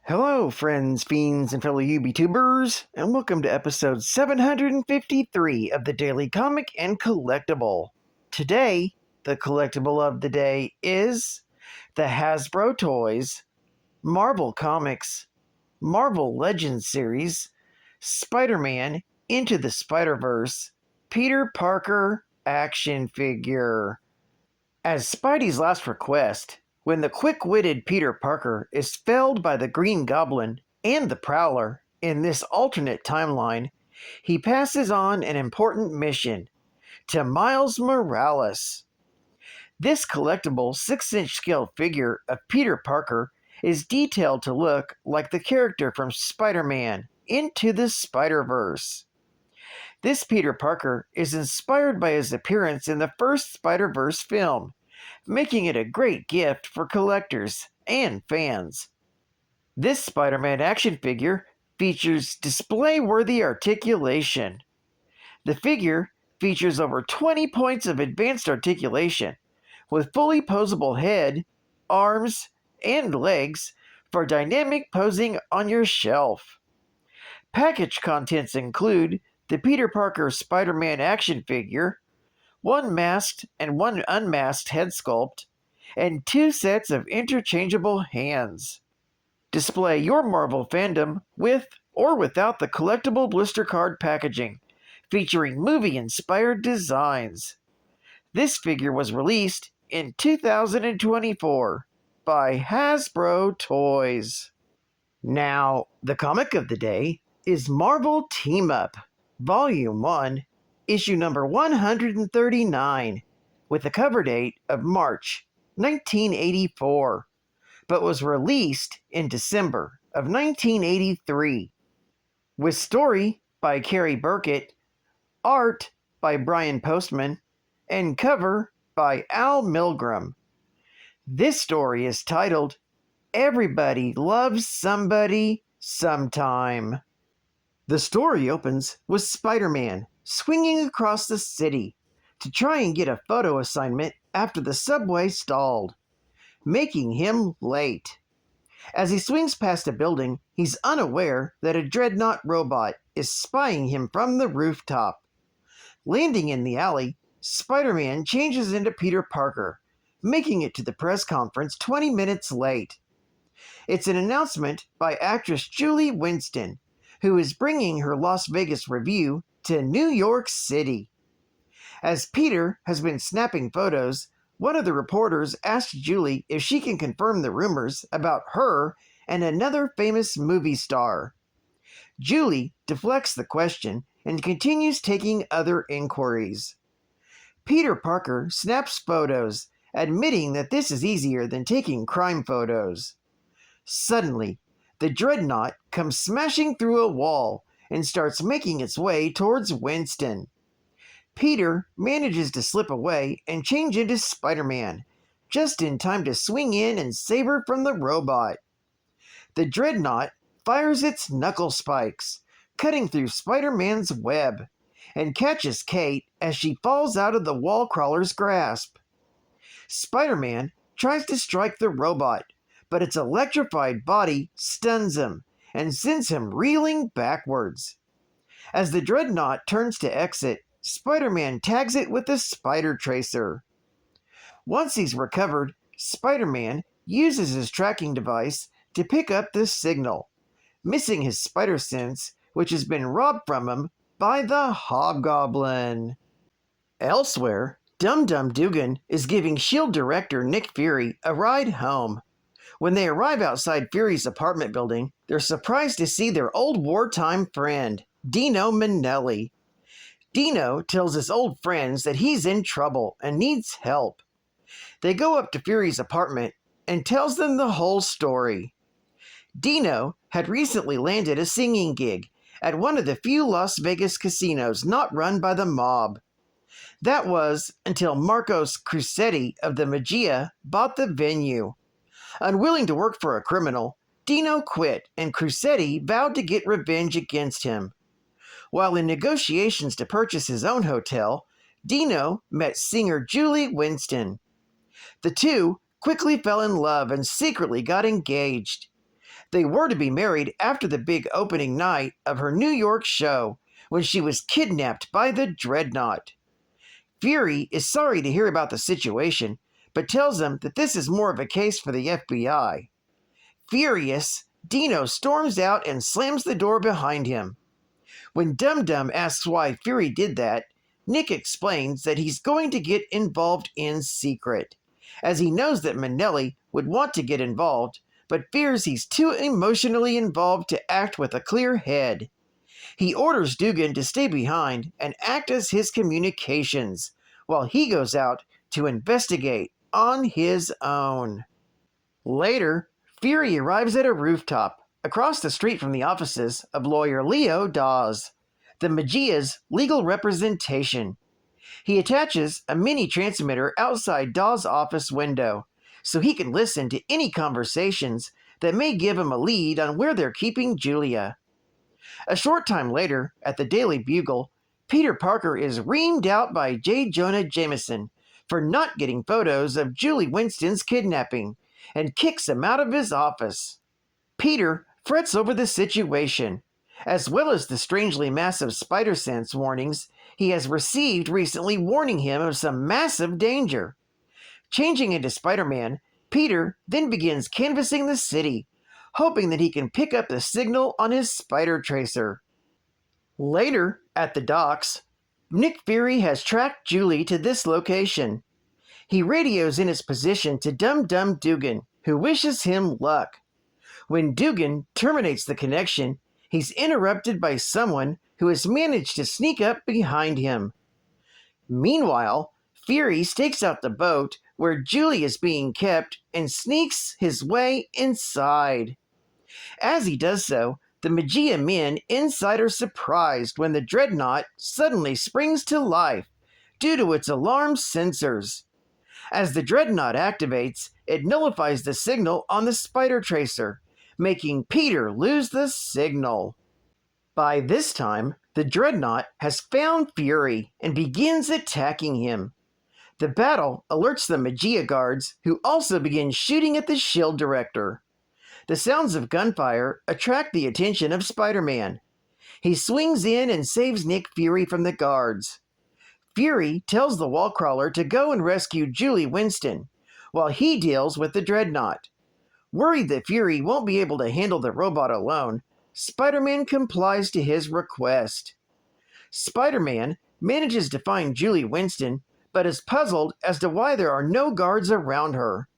Hello, friends, fiends, and fellow UBTubers, and welcome to episode 753 of the Daily Comic and Collectible. Today, the collectible of the day is the HASBRO Toys, Marvel Comics, Marvel Legends series, Spider-Man Into the Spiderverse, Peter Parker action figure. As Spidey's last request, when the quick-witted Peter Parker is felled by the Green Goblin and the Prowler in this alternate timeline, he passes on an important mission to Miles Morales. This collectible 6-inch scale figure of Peter Parker is detailed to look like the character from Spider-Man Into the Spiderverse. This Peter Parker is inspired by his appearance in the first Spider-Verse film, making it a great gift for collectors and fans. This Spider-Man action figure features display-worthy articulation. The figure features over 20 points of advanced articulation, with fully posable head, arms, and legs for dynamic posing on your shelf. Package contents include the Peter Parker Spider-Man action figure, one masked and one unmasked head sculpt, and 2 sets of interchangeable hands. Display your Marvel fandom with or without the collectible blister card packaging, featuring movie-inspired designs. This figure was released in 2024 by HASBRO Toys. Now, the comic of the day is Marvel Team Up, Volume 1, Issue number 139, with a cover date of March 1984, but was released in December of 1983. With story by Carrie Burkett, art by Brian Postman, and cover by Al Milgrom. This story is titled Everybody Loves Somebody Sometime. The story opens with Spider-Man swinging across the city to try and get a photo assignment after the subway stalled, making him late. As he swings past a building, he's unaware that a dreadnought robot is spying him from the rooftop. Landing in the alley, Spider-Man changes into Peter Parker, making it to the press conference 20 minutes late. It's an announcement by actress Julie Winston, who is bringing her Las Vegas review to New York City. As Peter has been snapping photos, one of the reporters asks Julie if she can confirm the rumors about her and another famous movie star. Julie deflects the question and continues taking other inquiries. Peter Parker snaps photos, admitting that this is easier than taking crime photos. Suddenly, the dreadnought comes smashing through a wall and starts making its way towards Winston. Peter manages to slip away and change into Spider-Man, just in time to swing in and save her from the robot. The dreadnought fires its knuckle spikes, cutting through Spider-Man's web, and catches Kate as she falls out of the wall crawler's grasp. Spider-Man tries to strike the robot, but its electrified body stuns him and sends him reeling backwards. As the dreadnought turns to exit, Spider-Man tags it with a spider tracer. Once he's recovered, Spider-Man uses his tracking device to pick up the signal, missing his spider sense, which has been robbed from him by the Hobgoblin. Elsewhere, Dum Dum Dugan is giving S.H.I.E.L.D. director Nick Fury a ride home. When they arrive outside Fury's apartment building, they're surprised to see their old wartime friend, Dino Manelli. Dino tells his old friends that he's in trouble and needs help. They go up to Fury's apartment and tells them the whole story. Dino had recently landed a singing gig at one of the few Las Vegas casinos not run by the mob. That was until Marcos Crucetti of the Magia bought the venue. Unwilling to work for a criminal, Dino quit and Crucetti vowed to get revenge against him. While in negotiations to purchase his own hotel, Dino met singer Julie Winston. The two quickly fell in love and secretly got engaged. They were to be married after the big opening night of her New York show, when she was kidnapped by the Dreadnought. Fury is sorry to hear about the situation, but tells him that this is more of a case for the FBI. Furious, Dino storms out and slams the door behind him. When Dum Dum asks why Fury did that, Nick explains that he's going to get involved in secret, as he knows that Manelli would want to get involved, but fears he's too emotionally involved to act with a clear head. He orders Dugan to stay behind and act as his communications, while he goes out to investigate on his own. Later, Fury arrives at a rooftop, across the street from the offices of lawyer Leo Dawes, the Magia's legal representation. He attaches a mini transmitter outside Dawes' office window, so he can listen to any conversations that may give him a lead on where they're keeping Julia. A short time later, at the Daily Bugle, Peter Parker is reamed out by J. Jonah Jameson for not getting photos of Julie Winston's kidnapping, and kicks him out of his office. Peter frets over the situation, as well as the strangely massive spider sense warnings he has received recently warning him of some massive danger. Changing into Spider-Man, Peter then begins canvassing the city, hoping that he can pick up the signal on his spider tracer. Later, at the docks, Nick Fury has tracked Julie to this location. He radios in his position to Dum Dum Dugan, who wishes him luck. When Dugan terminates the connection, he's interrupted by someone who has managed to sneak up behind him. Meanwhile, Fury stakes out the boat where Julie is being kept and sneaks his way inside. As he does so, the Magia men inside are surprised when the Dreadnought suddenly springs to life due to its alarm sensors. As the Dreadnought activates, it nullifies the signal on the spider tracer, making Peter lose the signal. By this time, the Dreadnought has found Fury and begins attacking him. The battle alerts the Magia guards, who also begin shooting at the Shield Director. The sounds of gunfire attract the attention of Spider-Man. He swings in and saves Nick Fury from the guards. Fury tells the Wallcrawler to go and rescue Julie Winston, while he deals with the Dreadnought. Worried that Fury won't be able to handle the robot alone, Spider-Man complies to his request. Spider-Man manages to find Julie Winston, but is puzzled as to why there are no guards around her.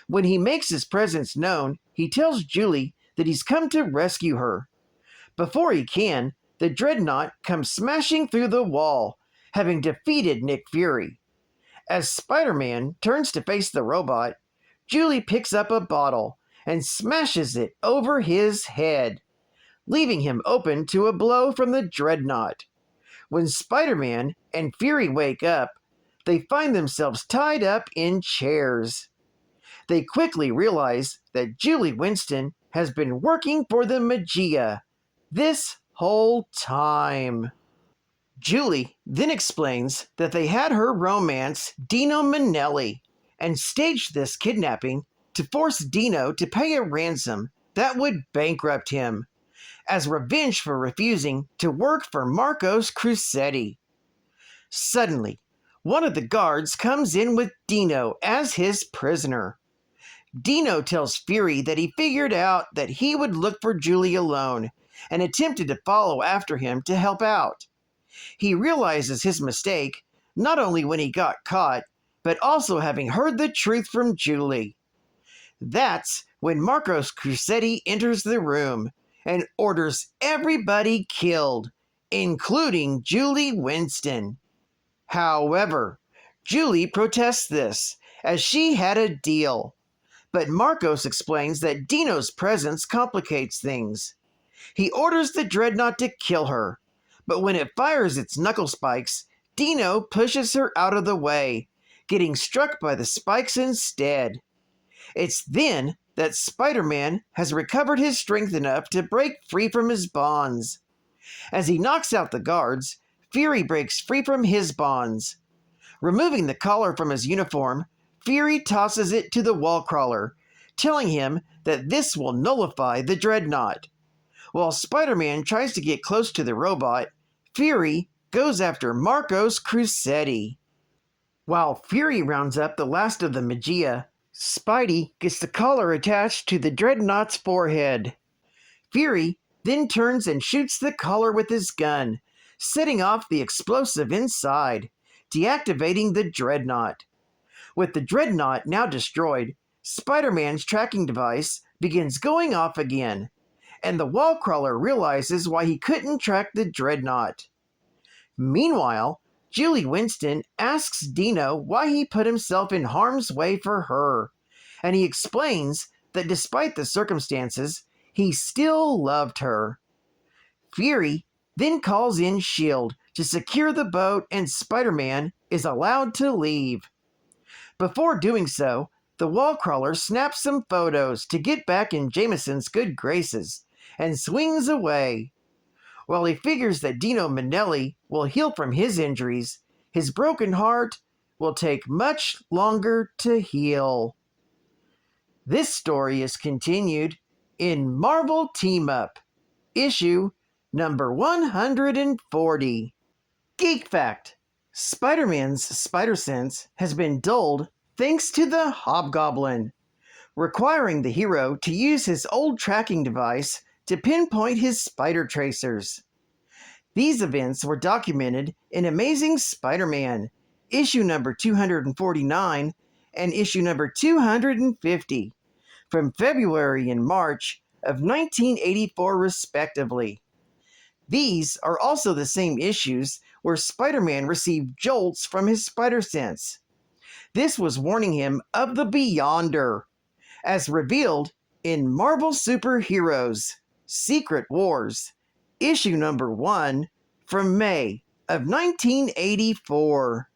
When he makes his presence known, he tells Julie that he's come to rescue her. Before he can, the Dreadnought comes smashing through the wall, having defeated Nick Fury. As Spider-Man turns to face the robot, Julie picks up a bottle and smashes it over his head, leaving him open to a blow from the Dreadnought. When Spider-Man and Fury wake up, they find themselves tied up in chairs. They quickly realize that Julie Winston has been working for the Magia this whole time. Julie then explains that they had her romance Dino Manelli and staged this kidnapping to force Dino to pay a ransom that would bankrupt him, as revenge for refusing to work for Marcos Crucetti. Suddenly, one of the guards comes in with Dino as his prisoner. Dino tells Fury that he figured out that he would look for Julie alone and attempted to follow after him to help out. He realizes his mistake not only when he got caught, but also having heard the truth from Julie. That's when Marcos Crucetti enters the room and orders everybody killed, including Julie Winston. However, Julie protests this, as she had a deal. But Marcos explains that Dino's presence complicates things. He orders the Dreadnought to kill her, but when it fires its knuckle spikes, Dino pushes her out of the way, getting struck by the spikes instead. It's then that Spider-Man has recovered his strength enough to break free from his bonds. As he knocks out the guards, Fury breaks free from his bonds. Removing the collar from his uniform, Fury tosses it to the Wallcrawler, telling him that this will nullify the dreadnought. While Spider-Man tries to get close to the robot, Fury goes after Marcos Crucetti. While Fury rounds up the last of the Magia, Spidey gets the collar attached to the dreadnought's forehead. Fury then turns and shoots the collar with his gun, setting off the explosive inside, deactivating the dreadnought. With the dreadnought now destroyed, Spider-Man's tracking device begins going off again, and the wall crawler realizes why he couldn't track the dreadnought. Meanwhile, Julie Winston asks Dino why he put himself in harm's way for her, and he explains that despite the circumstances, he still loved her. Fury then calls in S.H.I.E.L.D. to secure the boat, and Spider-Man is allowed to leave. Before doing so, the wall crawler snaps some photos to get back in Jameson's good graces and swings away. While he figures that Dino Manelli will heal from his injuries, his broken heart will take much longer to heal. This story is continued in Marvel Team Up, issue number 140. Geek Fact: Spider-Man's spider sense has been dulled thanks to the Hobgoblin, requiring the hero to use his old tracking device to pinpoint his spider tracers. These events were documented in Amazing Spider-Man, issue number 249 and issue number 250, from February and March of 1984 respectively. These are also the same issues where Spider-Man received jolts from his spider sense. This was warning him of the Beyonder, as revealed in Marvel Superheroes Secret Wars, issue number 1 from May of 1984.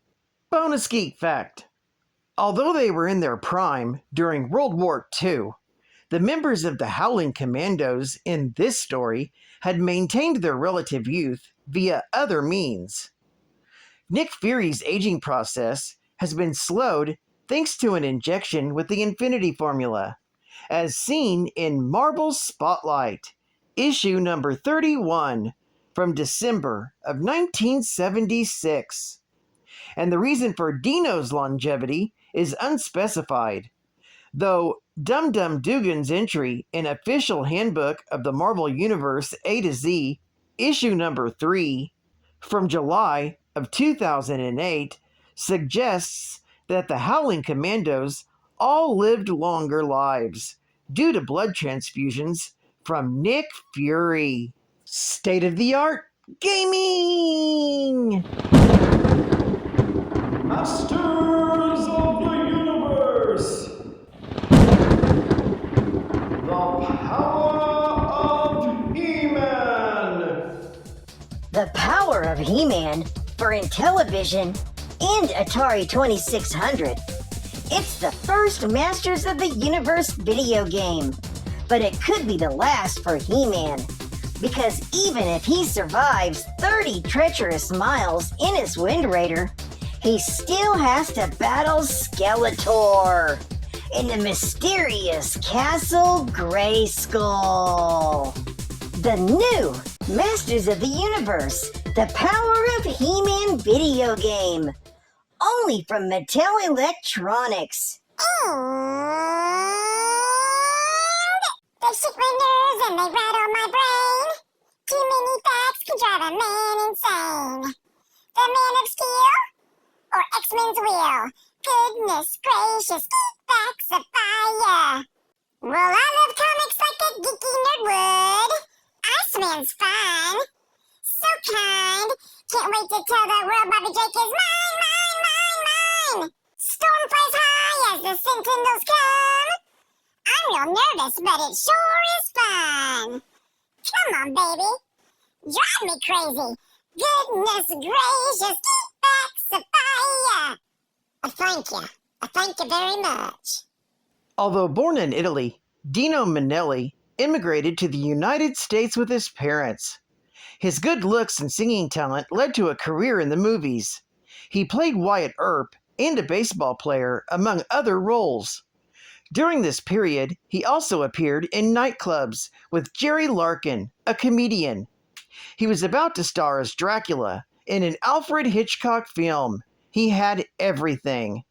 Bonus Geek Fact: although they were in their prime during World War II, the members of the Howling Commandos in this story had maintained their relative youth via other means. Nick Fury's aging process has been slowed thanks to an injection with the Infinity Formula, as seen in Marvel Spotlight, issue number 31 from December of 1976. And the reason for Dino's longevity is unspecified, though Dum Dum Dugan's entry in Official Handbook of the Marvel Universe A to Z, issue number 3, from July of 2008, suggests that the Howling Commandos all lived longer lives due to blood transfusions from Nick Fury. State-of-the-art gaming! Masters of the Universe! The power of He-Man! The power of He-Man for Intellivision and Atari 2600. It's the first Masters of the Universe video game, but it could be the last for He-Man, because even if he survives 30 treacherous miles in his Wind Raider, he still has to battle Skeletor in the mysterious Castle Grayskull. The new Masters of the Universe, the Power of He-Man video game, only from Mattel Electronics. They shake my nerves and they rattle my brain. Too many facts can drive a man insane. The Man of Steel or X-Men's Wheel? Goodness gracious, geek facts of fire. Well, I love comics like a geeky nerd would. Iceman's fun, so kind. Can't wait to tell the world Bobby Drake is mine, mine, mine, mine. Storm flies high as the Sentinels come. I'm real nervous, but it sure is fun. Come on, baby. Drive me crazy. Goodness gracious, geek facts of fire. Thank you. Thank you very much. Although born in Italy, Dino Manelli immigrated to the United States with his parents. His good looks and singing talent led to a career in the movies. He played Wyatt Earp and a baseball player, among other roles. During this period, he also appeared in nightclubs with Jerry Larkin, a comedian. He was about to star as Dracula in an Alfred Hitchcock film. He had everything.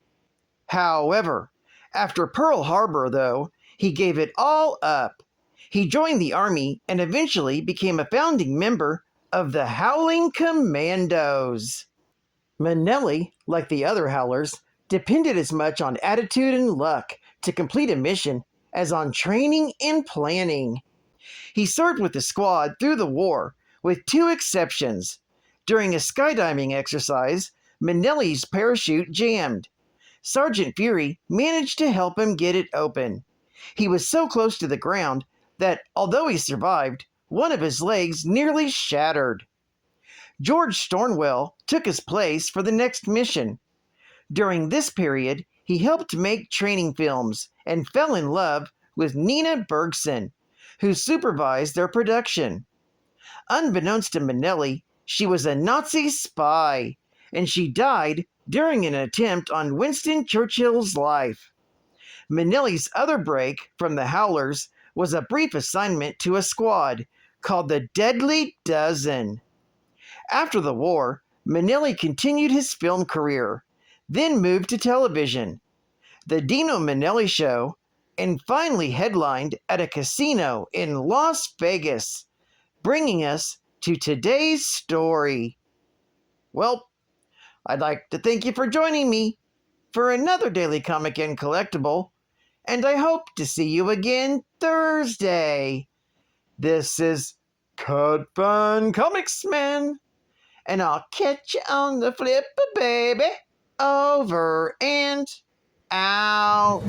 However, after Pearl Harbor, though, he gave it all up. He joined the Army and eventually became a founding member of the Howling Commandos. Manelli, like the other Howlers, depended as much on attitude and luck to complete a mission as on training and planning. He served with the squad through the war, with two exceptions. During a skydiving exercise, Manelli's parachute jammed. Sergeant Fury managed to help him get it open. He was so close to the ground that, although he survived, one of his legs nearly shattered. George Stornwell took his place for the next mission. During this period, he helped make training films and fell in love with Nina Bergson, who supervised their production. Unbeknownst to Manelli, she was a Nazi spy, and she died during an attempt on Winston Churchill's life. Manelli's other break from the Howlers was a brief assignment to a squad called the Deadly Dozen. After the war, Manelli continued his film career, then moved to television, The Dino Manelli Show, and finally headlined at a casino in Las Vegas, bringing us to today's story. Well, I'd like to thank you for joining me for another Daily Comic and Collectible, and I hope to see you again Thursday. This is Cut Fun Comics Man, and I'll catch you on the flip, baby. Over and out.